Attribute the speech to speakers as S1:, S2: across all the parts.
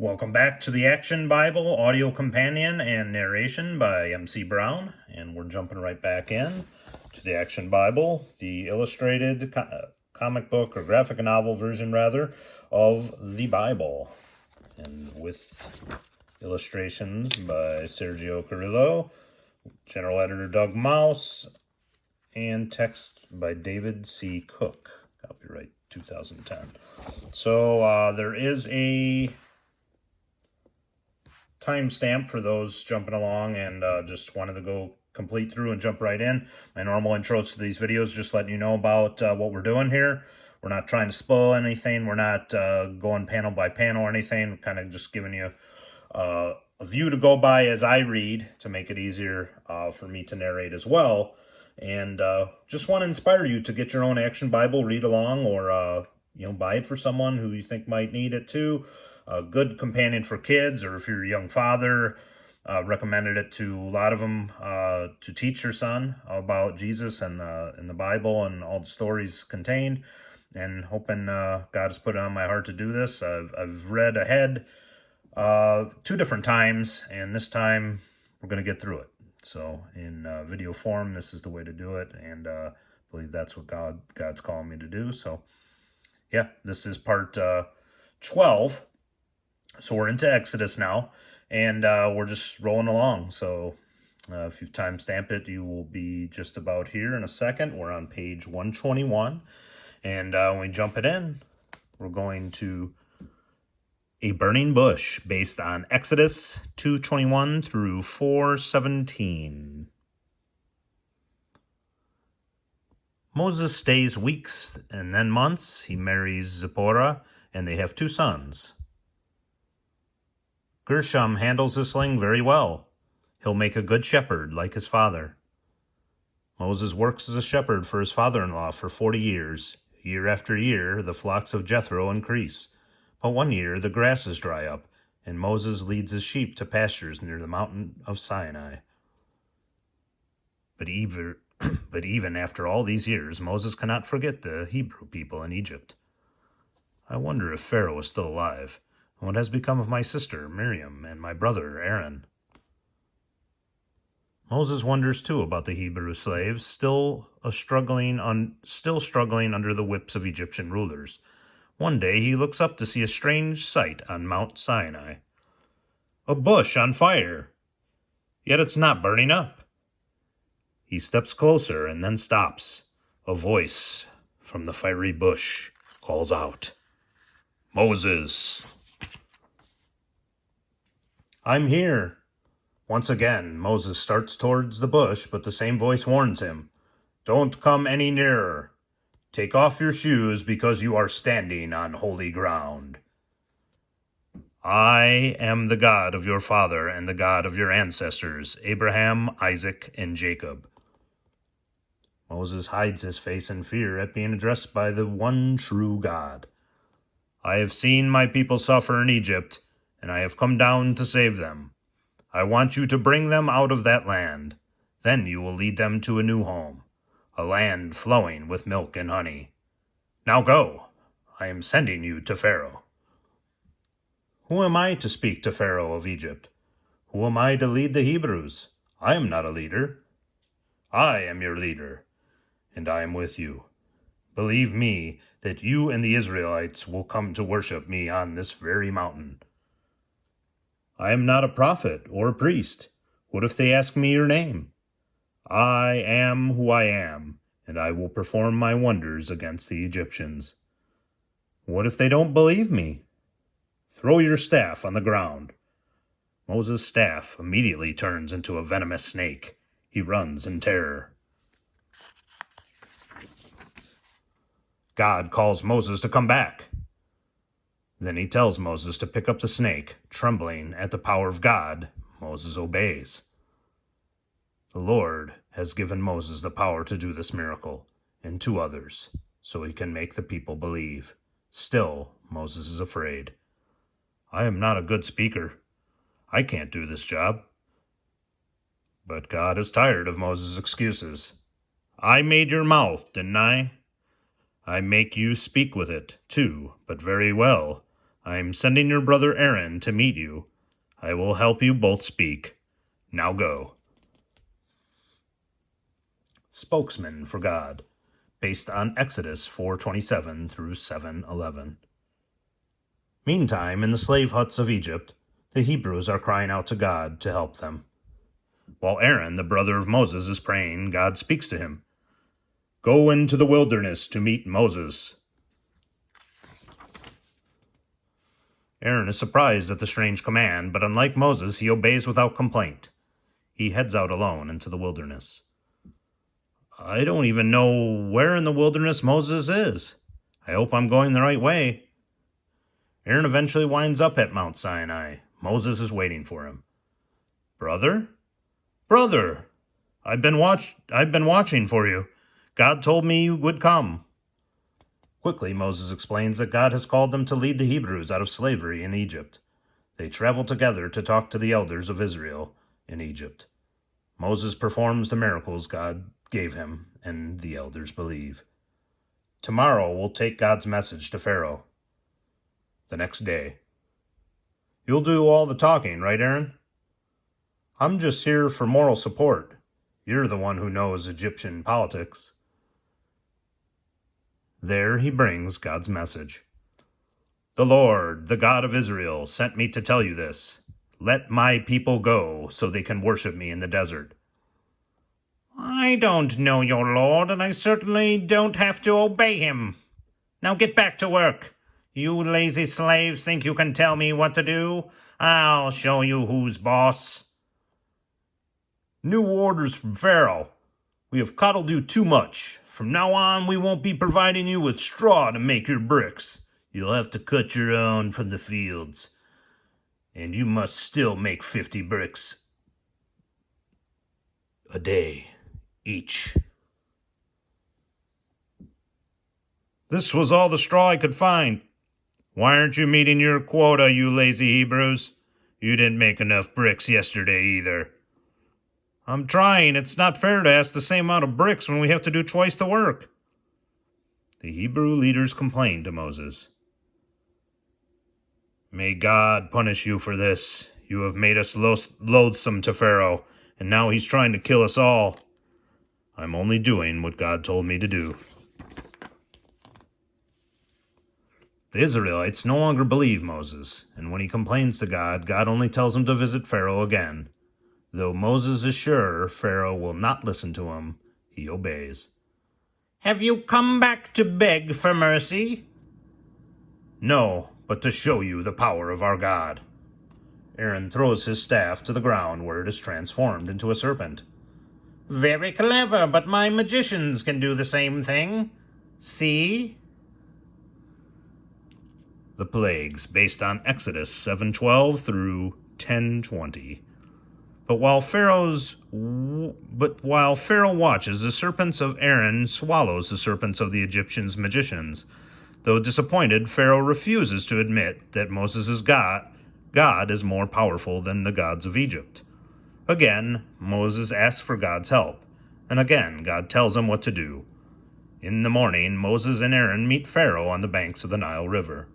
S1: Welcome back to the Action Bible Audio Companion and Narration by MC Brown, and we're jumping right back in to the Action Bible, the illustrated comic book or graphic novel version, rather, of the Bible, and with illustrations by Sergio Carrillo, general editor Doug Mouse, and text by David C. Cook, copyright 2010. So there is a timestamp for those jumping along and just wanted to go complete through and jump right in. My normal intros to these videos, just letting you know about what we're doing here. We're not trying to spoil anything. We're not going panel by panel or anything. We're kind of just giving you a view to go by as I read to make it easier for me to narrate as well. And just want to inspire you to get your own Action Bible, read along, or buy it for someone who you think might need it too. A good companion for kids, or if you're a young father, recommended it to a lot of them to teach your son about Jesus and the Bible and all the stories contained. And hoping God has put it on my heart to do this. I've read ahead 2 different times, and this time we're going to get through it. So in video form, this is the way to do it, and I believe that's what God's calling me to do. So yeah, this is part 12. So we're into Exodus now, and we're just rolling along. So if you've timestamped it, you will be just about here in a second. We're on page 121, and when we jump it in, we're going to a burning bush based on Exodus 2:21 through 4:17. Moses stays weeks and then months. He marries Zipporah, and they have 2 sons. Gershom handles the sling very well. He'll make a good shepherd like his father. Moses works as a shepherd for his father-in-law for 40 years. Year after year, the flocks of Jethro increase. But one year, the grasses dry up, and Moses leads his sheep to pastures near the mountain of Sinai. But even after all these years, Moses cannot forget the Hebrew people in Egypt. I wonder if Pharaoh is still alive. What has become of my sister, Miriam, and my brother, Aaron? Moses wonders, too, about the Hebrew slaves, still struggling under the whips of Egyptian rulers. One day he looks up to see a strange sight on Mount Sinai. A bush on fire. Yet it's not burning up. He steps closer and then stops. A voice from the fiery bush calls out, "Moses!" "I'm here." Once again, Moses starts towards the bush, but the same voice warns him, "Don't come any nearer. Take off your shoes because you are standing on holy ground. I am the God of your father and the God of your ancestors, Abraham, Isaac, and Jacob." Moses hides his face in fear at being addressed by the one true God. "I have seen my people suffer in Egypt, and I have come down to save them. I want you to bring them out of that land. Then you will lead them to a new home, a land flowing with milk and honey. Now go. I am sending you to Pharaoh." Who am I to speak to Pharaoh of Egypt? Who am I to lead the Hebrews? I am not a leader. I am your leader, and I am with you. Believe me that you and the Israelites will come to worship me on this very mountain. I am not a prophet or a priest. What if they ask me your name? I am who I am, and I will perform my wonders against the Egyptians. What if they don't believe me? Throw your staff on the ground. Moses' staff immediately turns into a venomous snake. He runs in terror. God calls Moses to come back. Then he tells Moses to pick up the snake. Trembling at the power of God, Moses obeys. The Lord has given Moses the power to do this miracle, and 2 others, so he can make the people believe. Still, Moses is afraid. I am not a good speaker. I can't do this job. But God is tired of Moses' excuses. I made your mouth, didn't I? I make you speak with it, too, but very well. I'm sending your brother Aaron to meet you. I will help you both speak. Now go. Spokesman for God, based on Exodus 4:27 through 7:11. Meantime, in the slave huts of Egypt, the Hebrews are crying out to God to help them. While Aaron, the brother of Moses, is praying, God speaks to him. Go into the wilderness to meet Moses. Aaron is surprised at the strange command, but unlike Moses, he obeys without complaint. He heads out alone into the wilderness. I don't even know where in the wilderness Moses is. I hope I'm going the right way. Aaron eventually winds up at Mount Sinai. Moses is waiting for him. Brother? Brother! I've been watching for you. God told me you would come. Quickly, Moses explains that God has called them to lead the Hebrews out of slavery in Egypt. They travel together to talk to the elders of Israel in Egypt. Moses performs the miracles God gave him, and the elders believe. Tomorrow we'll take God's message to Pharaoh. The next day. You'll do all the talking, right, Aaron? I'm just here for moral support. You're the one who knows Egyptian politics. There he brings God's message. The Lord, the God of Israel, sent me to tell you this. Let my people go so they can worship me in the desert. I don't know your Lord, and I certainly don't have to obey him. Now get back to work. You lazy slaves think you can tell me what to do? I'll show you who's boss. New orders from Pharaoh. We have coddled you too much. From now on, we won't be providing you with straw to make your bricks. You'll have to cut your own from the fields. And you must still make 50 bricks a day, each. This was all the straw I could find. Why aren't you meeting your quota, you lazy Hebrews? You didn't make enough bricks yesterday either. I'm trying. It's not fair to ask the same amount of bricks when we have to do twice the work. The Hebrew leaders complained to Moses. May God punish you for this. You have made us loathsome to Pharaoh, and now he's trying to kill us all. I'm only doing what God told me to do. The Israelites no longer believe Moses, and when he complains to God, God only tells him to visit Pharaoh again. Though Moses is sure Pharaoh will not listen to him, he obeys. Have you come back to beg for mercy? No, but to show you the power of our God. Aaron throws his staff to the ground where it is transformed into a serpent. Very clever, but my magicians can do the same thing. See? The plagues, based on Exodus 7:12 through 10:20. But while Pharaoh watches, the serpents of Aaron swallows the serpents of the Egyptians' magicians. Though disappointed, Pharaoh refuses to admit that Moses' God is more powerful than the gods of Egypt. Again, Moses asks for God's help, and again God tells him what to do. In the morning, Moses and Aaron meet Pharaoh on the banks of the Nile River.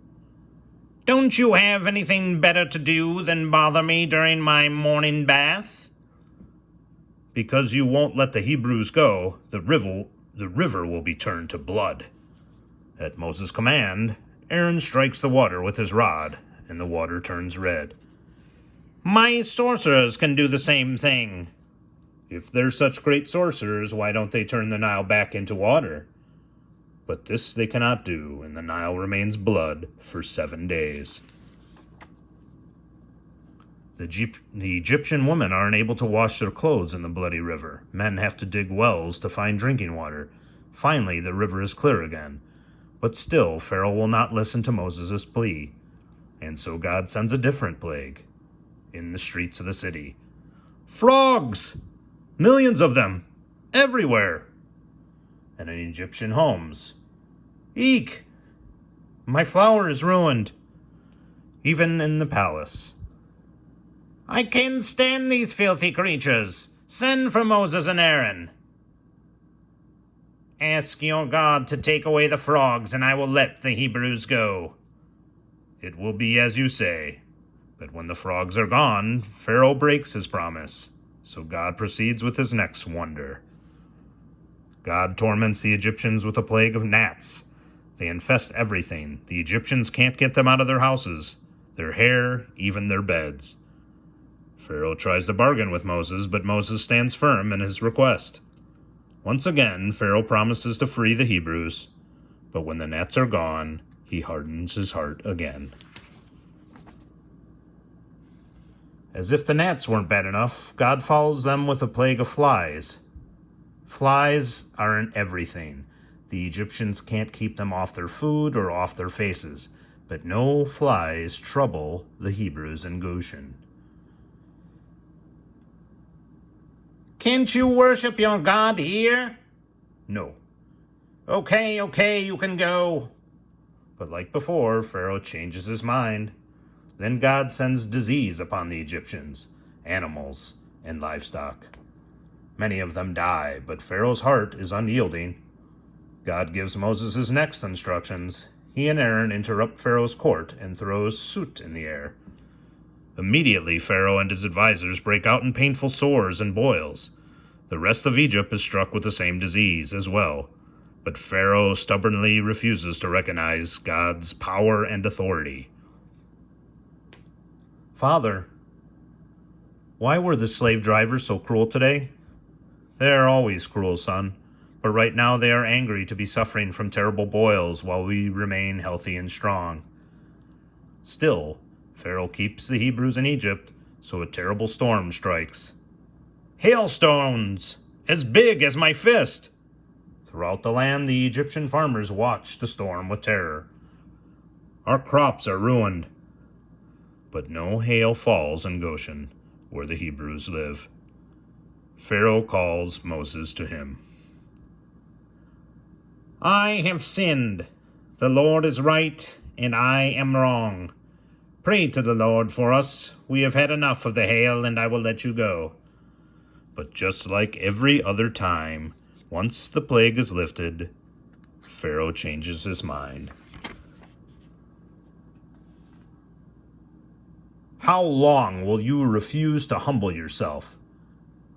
S1: Don't you have anything better to do than bother me during my morning bath? Because you won't let the Hebrews go, the river will be turned to blood. At Moses' command, Aaron strikes the water with his rod, and the water turns red. My sorcerers can do the same thing. If they're such great sorcerers, why don't they turn the Nile back into water? But this they cannot do, and the Nile remains blood for 7 days. The Egyptian women are unable to wash their clothes in the bloody river. Men have to dig wells to find drinking water. Finally, the river is clear again. But still, Pharaoh will not listen to Moses' plea. And so God sends a different plague in the streets of the city. Frogs! Millions of them! Everywhere! And in Egyptian homes. Eek! My flour is ruined. Even in the palace. I can't stand these filthy creatures. Send for Moses and Aaron. Ask your God to take away the frogs, and I will let the Hebrews go. It will be as you say. But when the frogs are gone, Pharaoh breaks his promise. So God proceeds with his next wonder. God torments the Egyptians with a plague of gnats. They infest everything. The Egyptians can't get them out of their houses, their hair, even their beds. Pharaoh tries to bargain with Moses, but Moses stands firm in his request. Once again, Pharaoh promises to free the Hebrews, but when the gnats are gone, he hardens his heart again. As if the gnats weren't bad enough, God follows them with a plague of flies. Flies are in everything. The Egyptians can't keep them off their food or off their faces, but no flies trouble the Hebrews in Goshen. Can't you worship your God here? No. Okay, you can go. But like before, Pharaoh changes his mind. Then God sends disease upon the Egyptians, animals, and livestock. Many of them die, but Pharaoh's heart is unyielding. God gives Moses his next instructions. He and Aaron interrupt Pharaoh's court and throws soot in the air. Immediately, Pharaoh and his advisors break out in painful sores and boils. The rest of Egypt is struck with the same disease as well, but Pharaoh stubbornly refuses to recognize God's power and authority. Father, why were the slave drivers so cruel today? They are always cruel, son, but right now they are angry to be suffering from terrible boils while we remain healthy and strong. Still, Pharaoh keeps the Hebrews in Egypt, so a terrible storm strikes. Hailstones, as big as my fist! Throughout the land, the Egyptian farmers watch the storm with terror. Our crops are ruined. But no hail falls in Goshen, where the Hebrews live. Pharaoh calls Moses to him. I have sinned. The Lord is right, and I am wrong. Pray to the Lord for us. We have had enough of the hail, and I will let you go. But just like every other time, once the plague is lifted, Pharaoh changes his mind. How long will you refuse to humble yourself?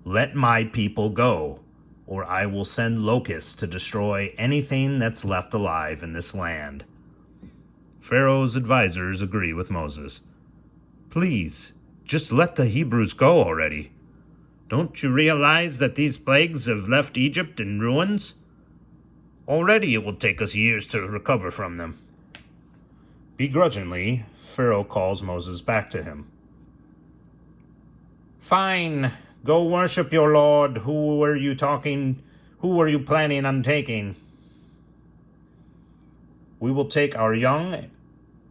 S1: Let my people go, or I will send locusts to destroy anything that's left alive in this land. Pharaoh's advisors agree with Moses. Please, just let the Hebrews go already. Don't you realize that these plagues have left Egypt in ruins? Already it will take us years to recover from them. Begrudgingly, Pharaoh calls Moses back to him. Fine, go worship your Lord. Who were you planning on taking? We will take our young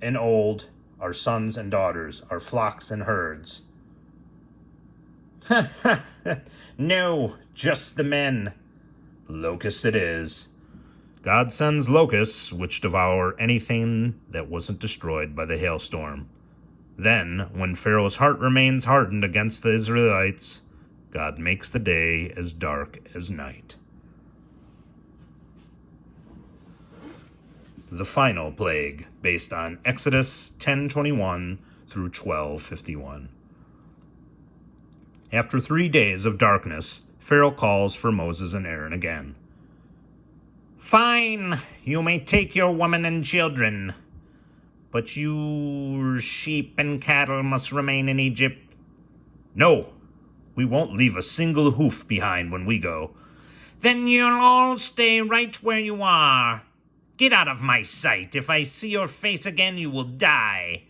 S1: and old, our sons and daughters, our flocks and herds. No, just the men. Locusts it is. God sends locusts which devour anything that wasn't destroyed by the hailstorm. Then, when Pharaoh's heart remains hardened against the Israelites, God makes the day as dark as night. The final plague, based on Exodus 10:21 through 12:51. After 3 days of darkness, Pharaoh calls for Moses and Aaron again. Fine, you may take your women and children, but your sheep and cattle must remain in Egypt. No, we won't leave a single hoof behind when we go. Then you'll all stay right where you are. Get out of my sight. If I see your face again, you will die.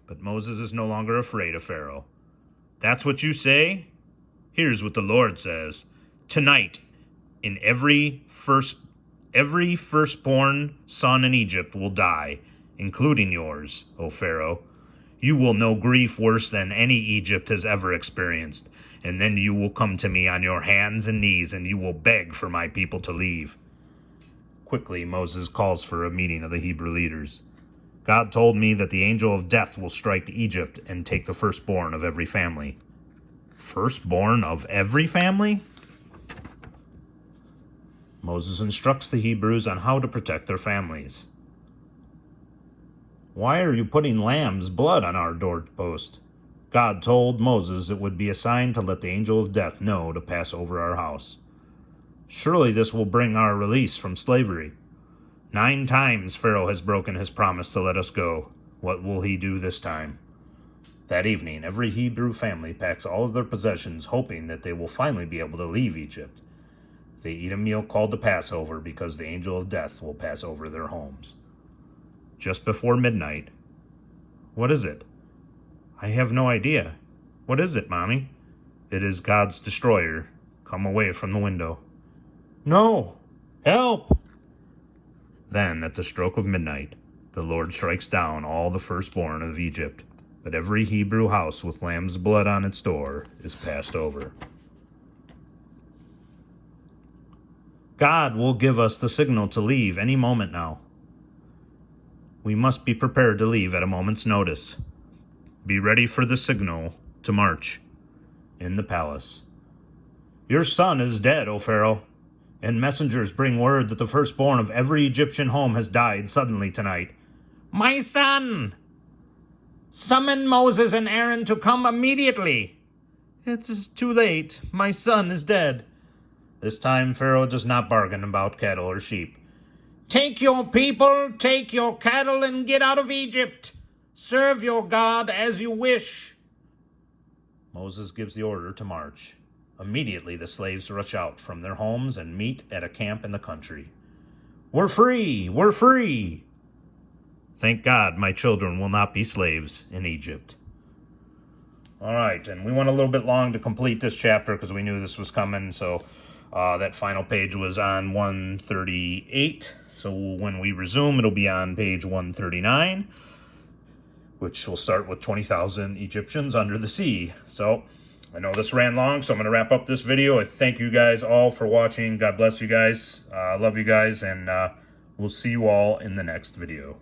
S1: But Moses is no longer afraid of Pharaoh. That's what you say? Here's what the Lord says. Tonight, in every firstborn son in Egypt will die, including yours, O Pharaoh. You will know grief worse than any Egypt has ever experienced, and then you will come to me on your hands and knees, and you will beg for my people to leave. Quickly, Moses calls for a meeting of the Hebrew leaders. God told me that the angel of death will strike Egypt and take the firstborn of every family. Firstborn of every family? Moses instructs the Hebrews on how to protect their families. Why are you putting lamb's blood on our doorpost? God told Moses it would be a sign to let the angel of death know to pass over our house. Surely this will bring our release from slavery. 9 times Pharaoh has broken his promise to let us go. What will he do this time? That evening, every Hebrew family packs all of their possessions, hoping that they will finally be able to leave Egypt. They eat a meal called the Passover because the angel of death will pass over their homes. Just before midnight. What is it? I have no idea. What is it, Mommy? It is God's destroyer. Come away from the window. No! Help! Then, at the stroke of midnight, the Lord strikes down all the firstborn of Egypt, but every Hebrew house with lamb's blood on its door is passed over. God will give us the signal to leave any moment now. We must be prepared to leave at a moment's notice. Be ready for the signal to march. In the palace. Your son is dead, O Pharaoh, and messengers bring word that the firstborn of every Egyptian home has died suddenly tonight. My son! Summon Moses and Aaron to come immediately. It is too late. My son is dead. This time Pharaoh does not bargain about cattle or sheep. Take your people, take your cattle, and get out of Egypt. Serve your God as you wish. Moses gives the order to march. Immediately the slaves rush out from their homes and meet at a camp in the country. We're free! We're free! Thank God my children will not be slaves in Egypt. All right, and we went a little bit long to complete this chapter because we knew this was coming, so that final page was on 138. So when we resume, it'll be on page 139, which will start with 20,000 Egyptians under the sea. So I know this ran long, so I'm going to wrap up this video. I thank you guys all for watching. God bless you guys. I love you guys, and we'll see you all in the next video.